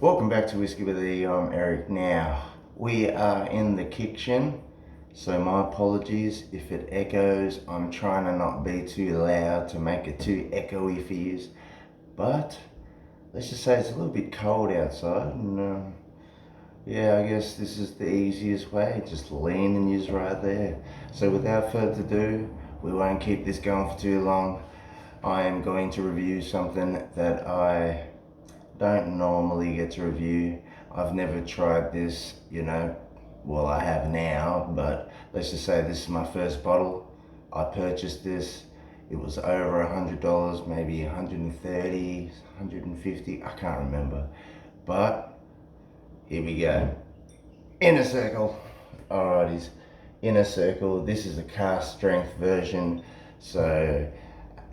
Welcome back to Whiskey with E. I'm Eric. Now we are in the kitchen, so my apologies if it echoes. I'm trying to not be too loud to make it too echoey for you, but let's just say it's a little bit cold outside, and yeah, I guess this is the easiest way. Just lean and use right there. So without further ado, we won't keep this going for too long. I am going to review something that I don't normally get to review. I've never tried this, well, I have now, but let's just say this is my first bottle. I purchased this. It was over $100, maybe 130, 150, I can't remember. But here we go. Inner Circle. Alrighties. Inner Circle. This is a cask strength version. So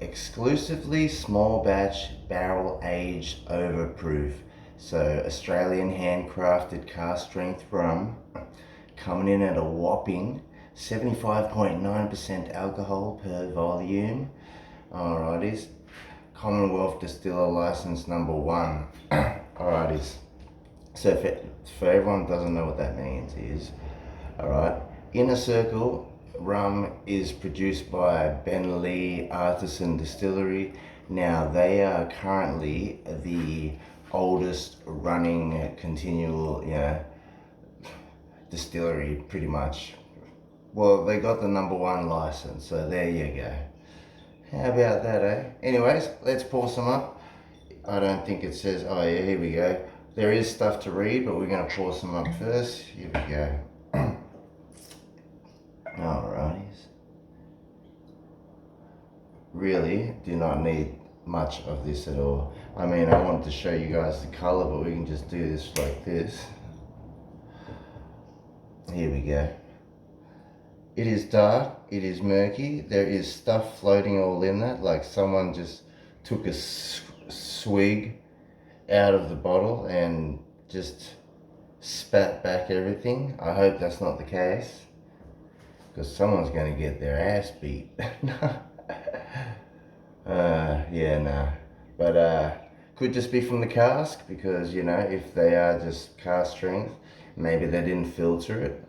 exclusively small batch, barrel aged, overproof. So Australian handcrafted cask strength rum, coming in at a whopping 75.9% alcohol per volume. Alrighties. Commonwealth Distiller License number 1. Alrighties. So for everyone who doesn't know what that means is, alright, Inner Circle rum is produced by Ben Lee Artisan Distillery. Now they are currently the oldest running continual, distillery pretty much. Well, they got the number 1 license, so there you go. How about that, eh? Anyways, let's pour some up. I don't think it says, oh yeah, here we go. There is stuff to read, but we're gonna pour some up first. Here we go. Alrighties. Really do not need much of this at all. I mean, I wanted to show you guys the color, but we can just do this like this. Here we go. It is dark, it is murky, there is stuff floating all in that, like someone just took a swig out of the bottle and just spat back everything. I hope that's not the case, because someone's going to get their ass beat. Yeah, nah. But could just be from the cask, because if they are just cask strength, maybe they didn't filter it.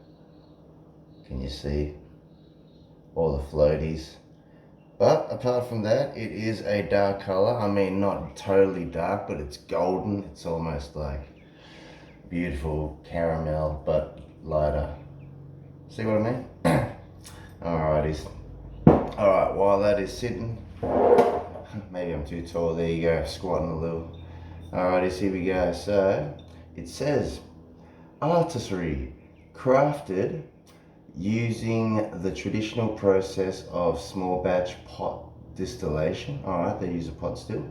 Can you see all the floaties? But apart from that, it is a dark color. I mean, not totally dark, but it's golden. It's almost like beautiful caramel, but lighter. See what I mean? Alrighties. Alright, while that is sitting, maybe I'm too tall, there you go, squatting a little. Alrighties, here we go. So, it says, artistry, crafted using the traditional process of small batch pot distillation. Alright, they use a pot still.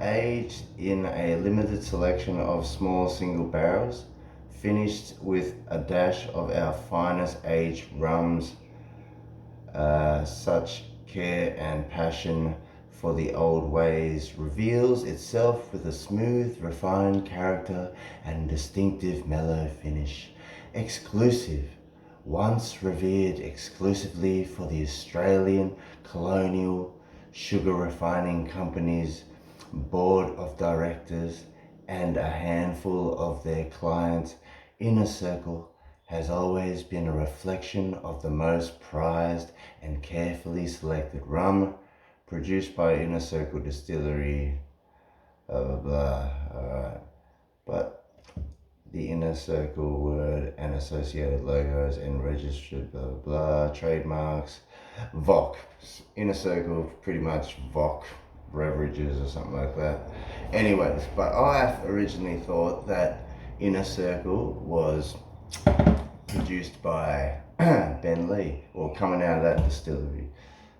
Aged in a limited selection of small single barrels, finished with a dash of our finest aged rums. Such care and passion for the old ways reveals itself with a smooth, refined character and distinctive mellow finish. Exclusive, once revered exclusively for the Australian Colonial Sugar Refining Company's board of directors and a handful of their clients, Inner Circle has always been a reflection of the most prized and carefully selected rum produced by Inner Circle Distillery, blah blah blah. Alright, but the Inner Circle word and associated logos and registered blah blah blah, trademarks, VOC, Inner Circle, pretty much VOC beverages or something like that. Anyways, but I originally thought that Inner Circle was produced by Ben Lee, or coming out of that distillery.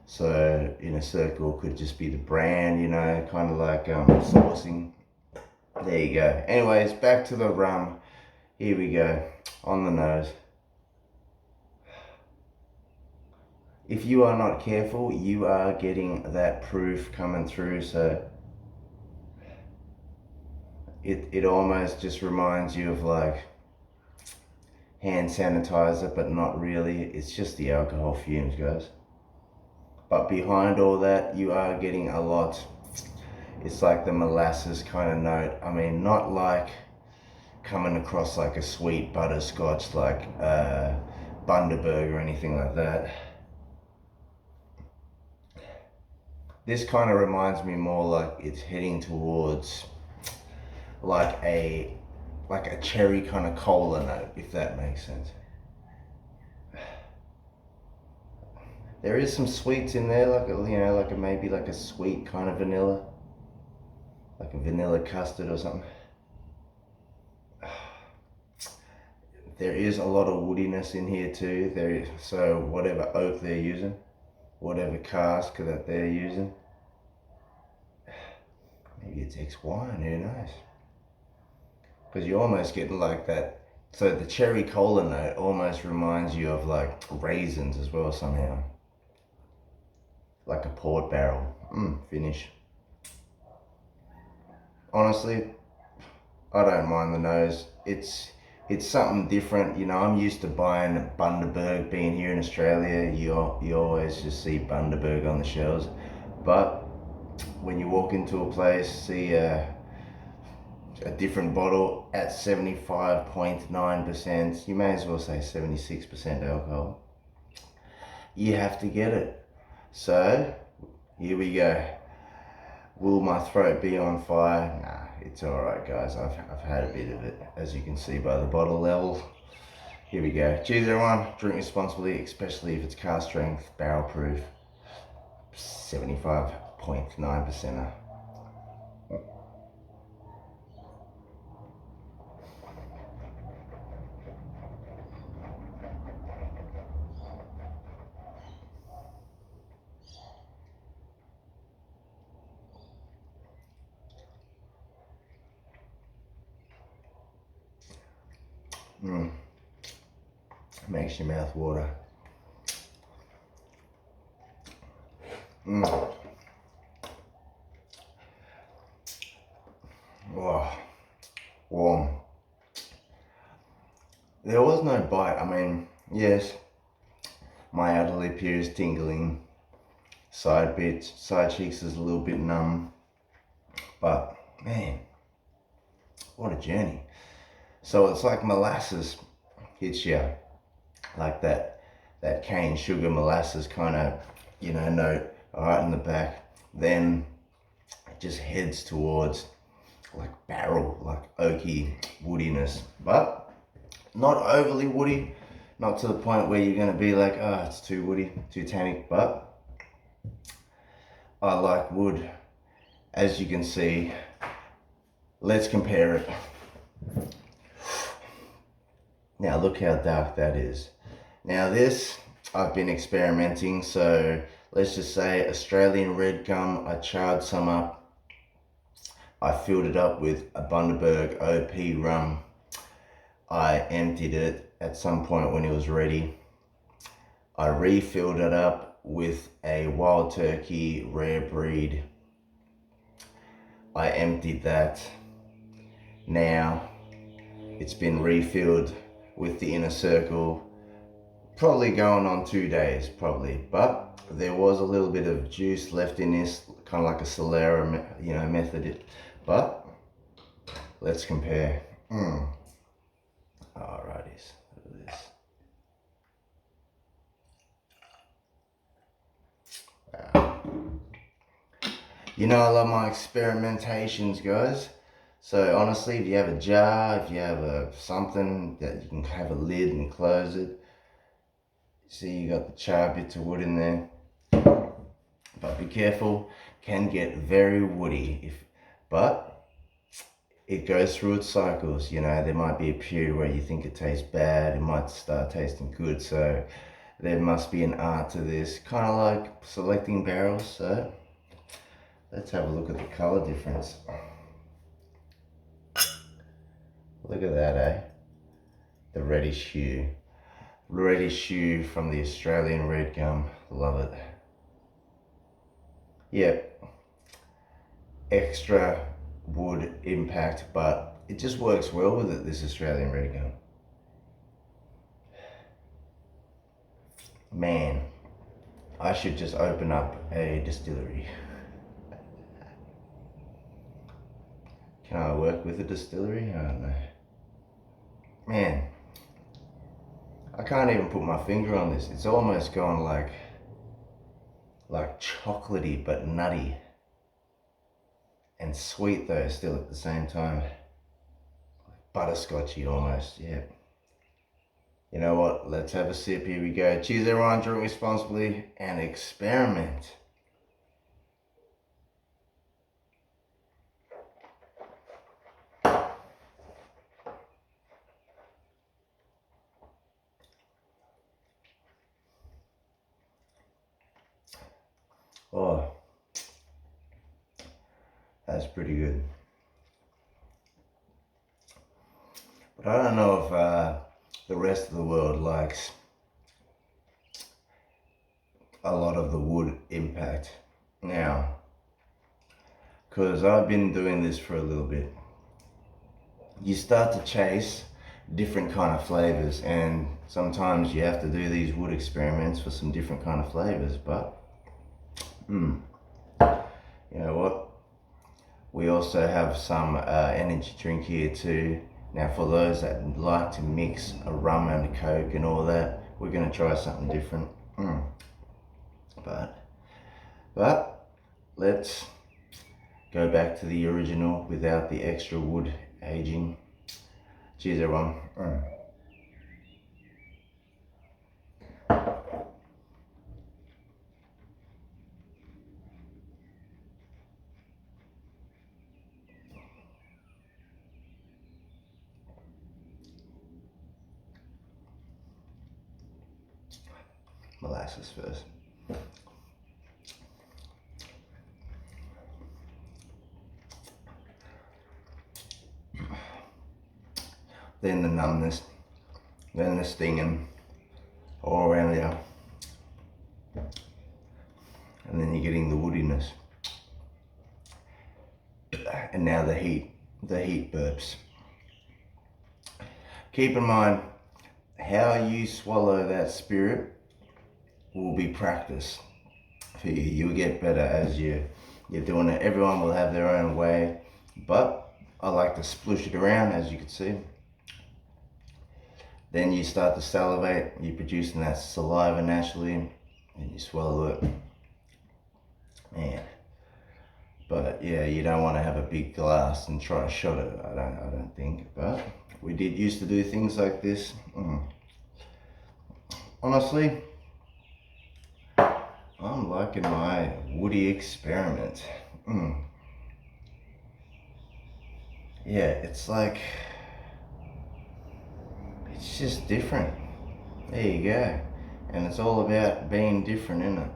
So Inner Circle could just be the brand, kind of like sourcing. There you go. Anyways, back to the rum. Here we go, on the nose. If you are not careful, you are getting that proof coming through, so it almost just reminds you of like hand sanitizer, but not really. It's just the alcohol fumes, guys. But behind all that, you are getting a lot It's like the molasses kind of note. I mean, not like coming across like a sweet butterscotch like Bundaberg or anything like that. This kind of reminds me more like it's heading towards like a cherry kind of cola note, if that makes sense. There is some sweets in there, like maybe like a sweet kind of vanilla, like a vanilla custard or something. There is a lot of woodiness in here too. So whatever oak they're using, whatever cask that they're using, maybe it's ex wine. Who knows? Because you're almost getting like that. So the cherry cola note almost reminds you of like raisins as well somehow. Like a port barrel. Finish. Honestly, I don't mind the nose. It's something different. You know, I'm used to buying Bundaberg. Being here in Australia, you always just see Bundaberg on the shelves. But when you walk into a place, see a different bottle at 75.9%, you may as well say 76% alcohol, you have to get it. So here we go. Will my throat be on fire? Nah, it's alright guys. I've had a bit of it, as you can see by the bottle level. Here we go. Cheers everyone. Drink responsibly, especially if it's cask strength, barrel proof, 75.9%. Makes your mouth water. Oh, warm. There was no bite. I mean, yes, my outer lip here is tingling. Side cheeks is a little bit numb. But man, what a journey. So it's like molasses hits you, like that cane sugar molasses kind of, note right in the back. Then it just heads towards like barrel, like oaky woodiness, but not overly woody, not to the point where you're going to be like, oh, it's too woody, too tannic. But I like wood, as you can see. Let's compare it. Now look how dark that is. Now this, I've been experimenting, so let's just say Australian red gum, I charred some up. I filled it up with a Bundaberg OP rum. I emptied it at some point when it was ready. I refilled it up with a Wild Turkey rare breed. I emptied that. Now it's been refilled with the Inner Circle, probably going on 2 days probably, but there was a little bit of juice left in this, kind of like a Solera method. But let's compare. Alrighties, look at this. You know I love my experimentations, guys. So honestly, if you have a jar, if you have something that you can have a lid and close it, see you got the char bits of wood in there. But be careful, can get very woody. But it goes through its cycles. There might be a period where you think it tastes bad, it might start tasting good. So there must be an art to this, kind of like selecting barrels. So let's have a look at the color difference. Look at that, eh? The reddish hue. Reddish hue from the Australian red gum. Love it. Yep. Extra wood impact, but it just works well with it, this Australian red gum. Man, I should just open up a distillery. Can I work with a distillery? I don't know. Man, I can't even put my finger on this. It's almost gone like chocolatey but nutty. And sweet though, still at the same time. Butterscotchy almost, yeah. You know what? Let's have a sip. Here we go. Cheers everyone, drink responsibly and experiment. Oh, that's pretty good. But I don't know if the rest of the world likes a lot of the wood impact now, because I've been doing this for a little bit. You start to chase different kind of flavors, and sometimes you have to do these wood experiments for some different kind of flavors. But you know what, we also have some energy drink here too. Now for those that like to mix a rum and a coke and all that, we're going to try something different. But let's go back to the original without the extra wood aging. Cheers everyone. Molasses first. Then the numbness, then the stinging all around you, and then you're getting the woodiness, and now the heat burps. Keep in mind, how you swallow that spirit will be practice for you. You'll get better as you're doing it. Everyone will have their own way, but I like to splush it around, as you can see. Then you start to salivate, you're producing that saliva naturally, and you swallow it. Man. But yeah, you don't want to have a big glass and try to shot it, I don't think. But we did used to do things like this. Honestly, I'm liking my woody experiment. Yeah, it's like, it's just different. There you go. And it's all about being different, isn't it?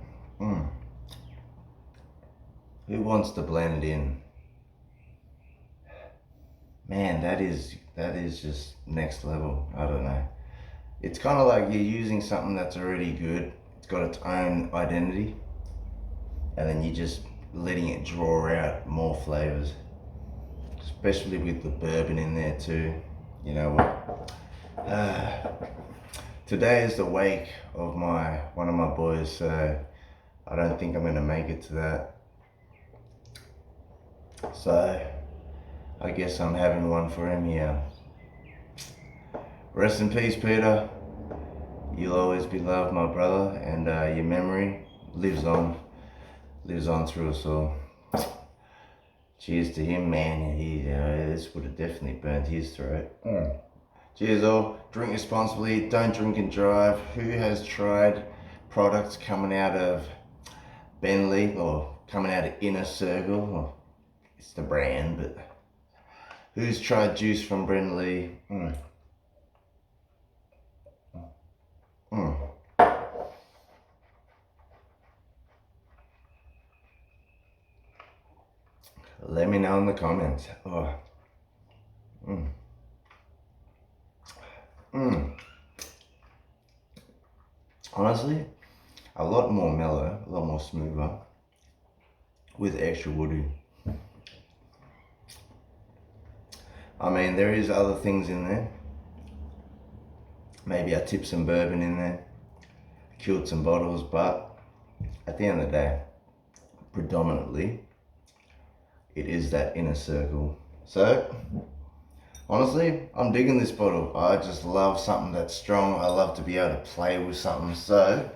Who wants to blend in? Man, that is just next level. I don't know. It's kind of like you're using something that's already good. It's got its own identity, and then you're just letting it draw out more flavors, especially with the bourbon in there too. You know what? Today is the wake of one of my boys, so I don't think I'm gonna make it to that. So I guess I'm having one for him here. Rest in peace, Peter. You'll always be loved, my brother, and your memory lives on through us all. Cheers to him, man. This would have definitely burnt his throat. Cheers all. Drink responsibly. Don't drink and drive. Who has tried products coming out of Bentley or coming out of Inner Circle? Well, it's the brand, but who's tried juice from Bentley? Let me know in the comments. Honestly, a lot more mellow, a lot more smoother, with extra woody. I mean, there is other things in there. Maybe I tipped some bourbon in there, killed some bottles, but at the end of the day, predominantly, it is that Inner Circle So, honestly, I'm digging this bottle. I just love something that's strong. I love to be able to play with something. So,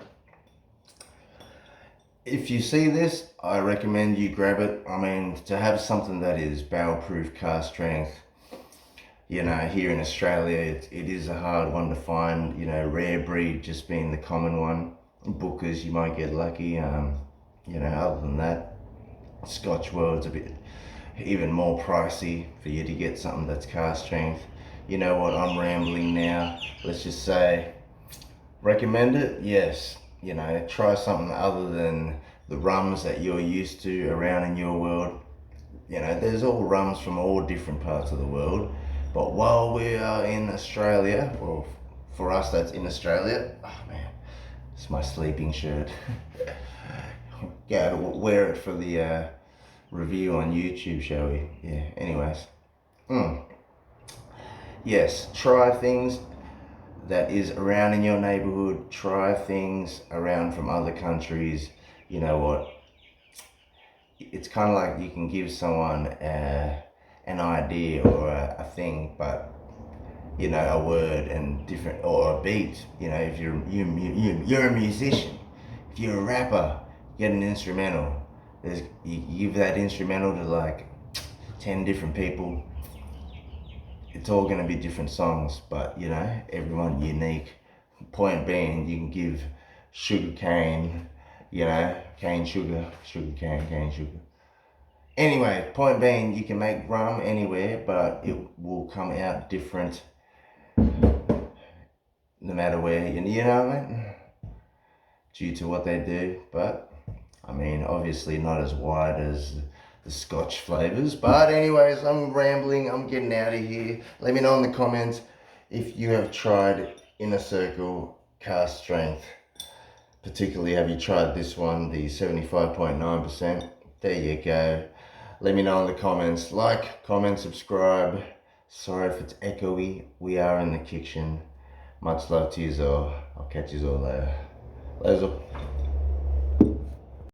if you see this, I recommend you grab it. I mean, to have something that is barrel proof, cask strength, you know, here in Australia, it is a hard one to find. You know, rare breed just being the common one. Bookers, you might get lucky. You know, other than that, Scotch World's a bit even more pricey for you to get something that's cask strength. You know what, I'm rambling now. Let's just say, recommend it? Yes. You know, try something other than the rums that you're used to around in your world. You know, there's all rums from all different parts of the world. But while we are in Australia, or for us that's in Australia, oh man, it's my sleeping shirt. Yeah, we'll wear it for the review on YouTube, shall we? Yeah, anyways. Yes, try things that is around in your neighborhood. Try things around from other countries. You know what? It's kind of like you can give someone an idea or a thing, but you know, a word and different, or a beat. You know, if you're a musician, if you're a rapper, get an instrumental. You give that instrumental to like 10 different people. It's all going to be different songs, but you know, everyone unique. Point being, you can give sugar cane, you know, cane sugar, sugar cane sugar. Anyway, point being, you can make rum anywhere, but it will come out different no matter where, you know what I mean? Due to what they do, but I mean, obviously not as wide as the Scotch flavors. But anyways, I'm rambling, I'm getting out of here. Let me know in the comments if you have tried Inner Circle Cask Strength. Particularly, have you tried this one, the 75.9%? There you go. Let me know in the comments. Like, comment, subscribe. Sorry if it's echoey. We are in the kitchen. Much love to you all. I'll catch you all later. Later.